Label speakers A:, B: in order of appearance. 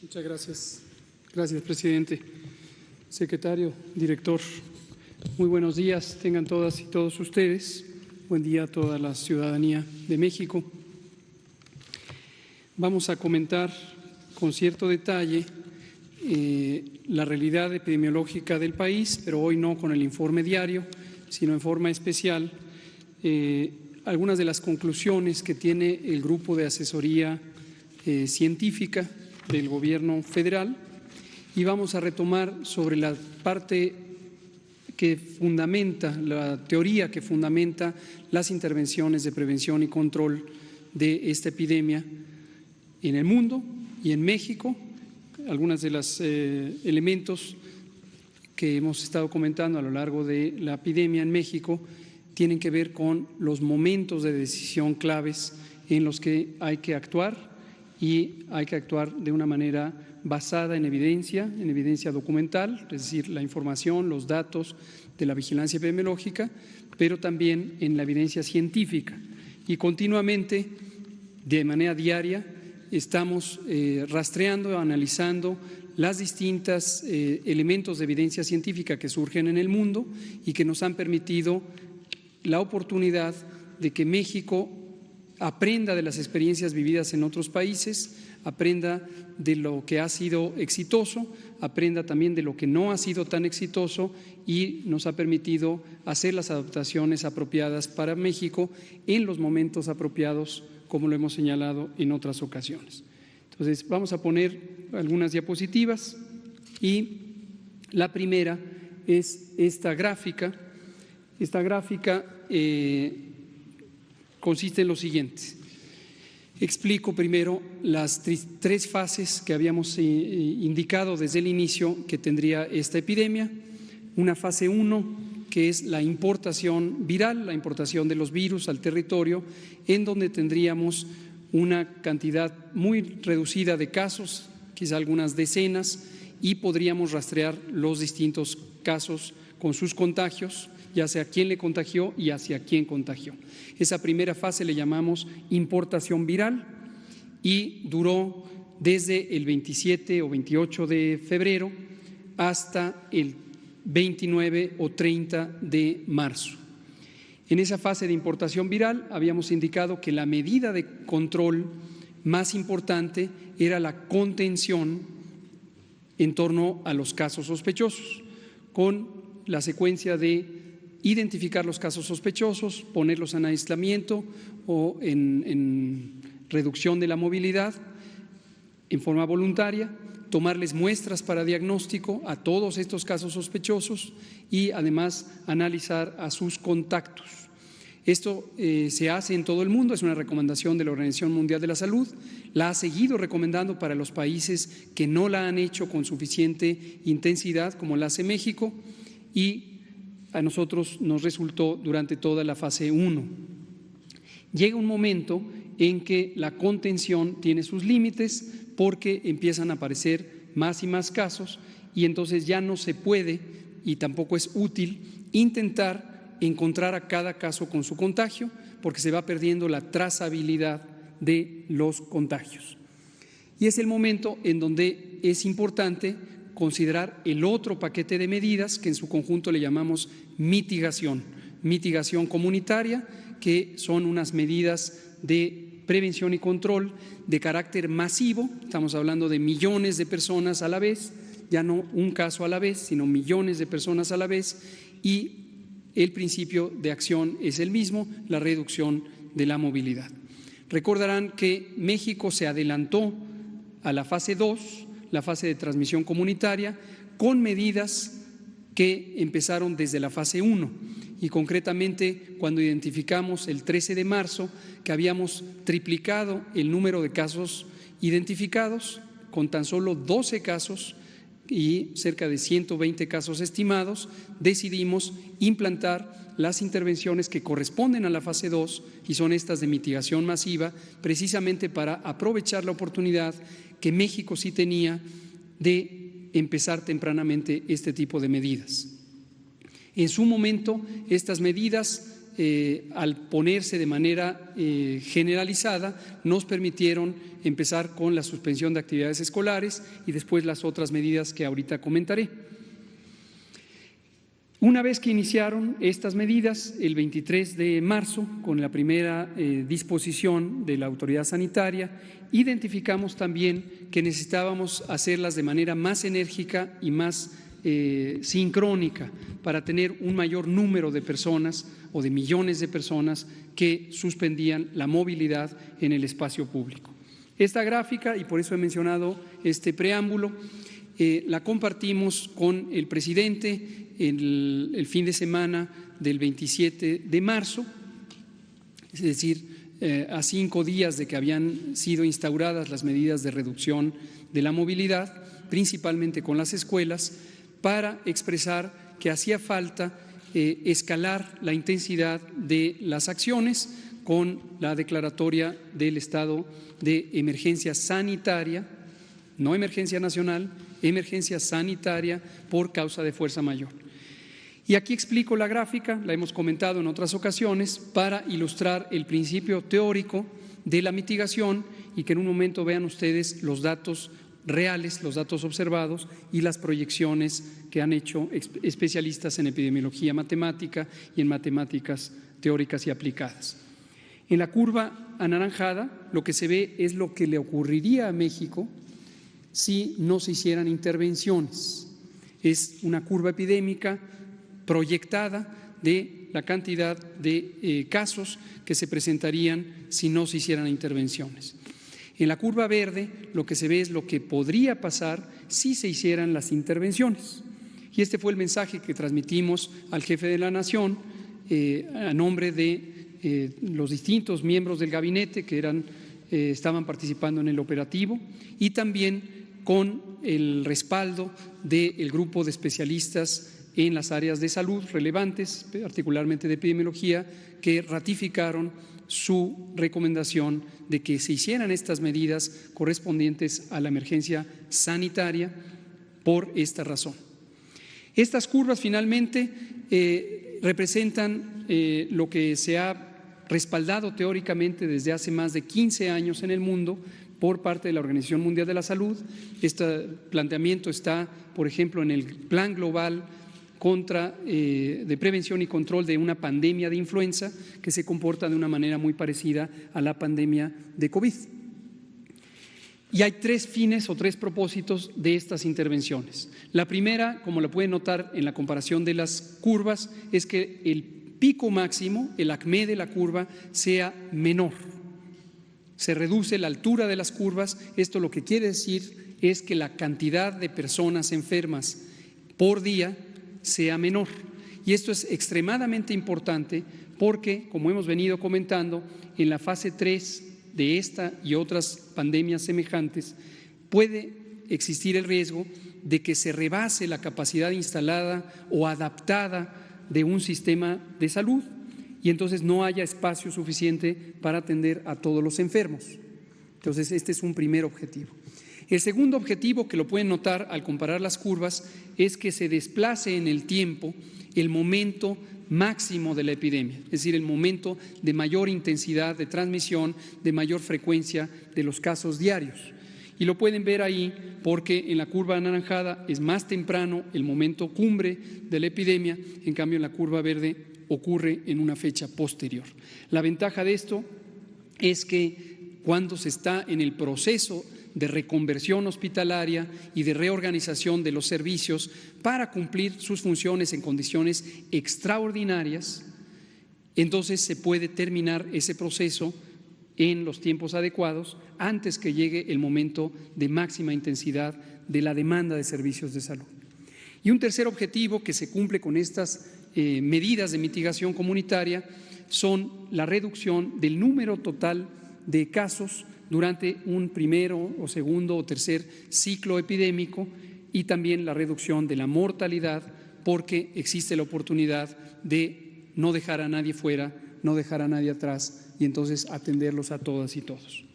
A: Muchas gracias. Gracias, presidente. Secretario, director, muy buenos días tengan todas y todos ustedes. Buen día a toda la ciudadanía de México. Vamos a comentar con cierto detalle la realidad epidemiológica del país, pero hoy no con el informe diario, sino en forma especial algunas de las conclusiones que tiene el Grupo de Asesoría Científica del Gobierno federal, y vamos a retomar sobre la parte que fundamenta, la teoría que fundamenta las intervenciones de prevención y control de esta epidemia en el mundo y en México. Algunos de los elementos que hemos estado comentando a lo largo de la epidemia en México tienen que ver con los momentos de decisión claves en los que hay que actuar, y hay que actuar de una manera basada en evidencia documental, es decir, la información, los datos de la vigilancia epidemiológica, pero también en la evidencia científica. Y continuamente, de manera diaria, estamos rastreando, analizando las distintas elementos de evidencia científica que surgen en el mundo y que nos han permitido la oportunidad de que México aprenda de las experiencias vividas en otros países, aprenda de lo que ha sido exitoso, aprenda también de lo que no ha sido tan exitoso, y nos ha permitido hacer las adaptaciones apropiadas para México en los momentos apropiados, como lo hemos señalado en otras ocasiones. Entonces, vamos a poner algunas diapositivas, y la primera es esta gráfica. Esta gráfica consiste en lo siguiente. Explico primero las tres fases que habíamos indicado desde el inicio que tendría esta epidemia. Una fase 1, que es la importación viral, la importación de los virus al territorio, en donde tendríamos una cantidad muy reducida de casos, quizá algunas decenas, y podríamos rastrear los distintos casos con sus contagios, ya sea quién le contagió y hacia quién contagió. Esa primera fase le llamamos importación viral y duró desde el 27 o 28 de febrero hasta el 29 o 30 de marzo. En esa fase de importación viral habíamos indicado que la medida de control más importante era la contención en torno a los casos sospechosos, con la secuencia de identificar los casos sospechosos, ponerlos en aislamiento o en reducción de la movilidad en forma voluntaria, tomarles muestras para diagnóstico a todos estos casos sospechosos y además analizar a sus contactos. Esto se hace en todo el mundo, es una recomendación de la Organización Mundial de la Salud, la ha seguido recomendando para los países que no la han hecho con suficiente intensidad, como la hace México, y a nosotros nos resultó durante toda la fase 1. Llega un momento en que la contención tiene sus límites porque empiezan a aparecer más y más casos, y entonces ya no se puede y tampoco es útil intentar encontrar a cada caso con su contagio, porque se va perdiendo la trazabilidad de los contagios. Y es el momento en donde es importante considerar el otro paquete de medidas que en su conjunto le llamamos mitigación comunitaria, que son unas medidas de prevención y control de carácter masivo. Estamos hablando de millones de personas a la vez, ya no un caso a la vez, sino millones de personas a la vez, y el principio de acción es el mismo, la reducción de la movilidad. Recordarán que México se adelantó a la fase 2, la fase de transmisión comunitaria, con medidas que empezaron desde la fase 1, y concretamente cuando identificamos el 13 de marzo que habíamos triplicado el número de casos identificados con tan solo 12 casos y cerca de 120 casos estimados, decidimos implantar las intervenciones que corresponden a la fase 2, y son estas de mitigación masiva, precisamente para aprovechar la oportunidad que México sí tenía de empezar tempranamente este tipo de medidas. En su momento, estas medidas al ponerse de manera generalizada, nos permitieron empezar con la suspensión de actividades escolares y después las otras medidas que ahorita comentaré. Una vez que iniciaron estas medidas, el 23 de marzo, con la primera disposición de la autoridad sanitaria, identificamos también que necesitábamos hacerlas de manera más enérgica y más sincrónica para tener un mayor número de personas o de millones de personas que suspendían la movilidad en el espacio público. Esta gráfica, y por eso he mencionado este preámbulo, la compartimos con el presidente el fin de semana del 27 de marzo, es decir, a 5 días de que habían sido instauradas las medidas de reducción de la movilidad, principalmente con las escuelas, para expresar que hacía falta escalar la intensidad de las acciones con la declaratoria del estado de emergencia sanitaria, no emergencia nacional, emergencia sanitaria por causa de fuerza mayor. Y aquí explico la gráfica, la hemos comentado en otras ocasiones, para ilustrar el principio teórico de la mitigación y que en un momento vean ustedes los datos reales, los datos observados y las proyecciones que han hecho especialistas en epidemiología matemática y en matemáticas teóricas y aplicadas. En la curva anaranjada lo que se ve es lo que le ocurriría a México si no se hicieran intervenciones. Es una curva epidémica proyectada de la cantidad de casos que se presentarían si no se hicieran intervenciones. En la curva verde lo que se ve es lo que podría pasar si se hicieran las intervenciones. Y este fue el mensaje que transmitimos al jefe de la Nación a nombre de los distintos miembros del gabinete que estaban participando en el operativo y también con el respaldo del grupo de especialistas en las áreas de salud relevantes, particularmente de epidemiología, que ratificaron su recomendación de que se hicieran estas medidas correspondientes a la emergencia sanitaria por esta razón. Estas curvas finalmente representan lo que se ha respaldado teóricamente desde hace más de 15 años en el mundo por parte de la Organización Mundial de la Salud. Este planteamiento está, por ejemplo, en el Plan Global de prevención y control de una pandemia de influenza que se comporta de una manera muy parecida a la pandemia de COVID. Y hay 3 fines o 3 propósitos de estas intervenciones. La primera, como lo pueden notar en la comparación de las curvas, es que el pico máximo, el acmé de la curva, sea menor. Se reduce la altura de las curvas. Esto lo que quiere decir es que la cantidad de personas enfermas por día sea menor. Y esto es extremadamente importante porque, como hemos venido comentando, en la fase 3 de esta y otras pandemias semejantes puede existir el riesgo de que se rebase la capacidad instalada o adaptada de un sistema de salud y entonces no haya espacio suficiente para atender a todos los enfermos. Entonces, este es un primer objetivo. El segundo objetivo, que lo pueden notar al comparar las curvas, es que se desplace en el tiempo el momento máximo de la epidemia, es decir, el momento de mayor intensidad de transmisión, de mayor frecuencia de los casos diarios. Y lo pueden ver ahí porque en la curva anaranjada es más temprano el momento cumbre de la epidemia, en cambio en la curva verde ocurre en una fecha posterior. La ventaja de esto es que cuando se está en el proceso de reconversión hospitalaria y de reorganización de los servicios para cumplir sus funciones en condiciones extraordinarias, entonces se puede terminar ese proceso en los tiempos adecuados antes que llegue el momento de máxima intensidad de la demanda de servicios de salud. Y un tercer objetivo que se cumple con estas medidas de mitigación comunitaria son la reducción del número total de casos durante un primero o segundo o tercer ciclo epidémico y también la reducción de la mortalidad porque existe la oportunidad de no dejar a nadie fuera, no dejar a nadie atrás y entonces atenderlos a todas y todos.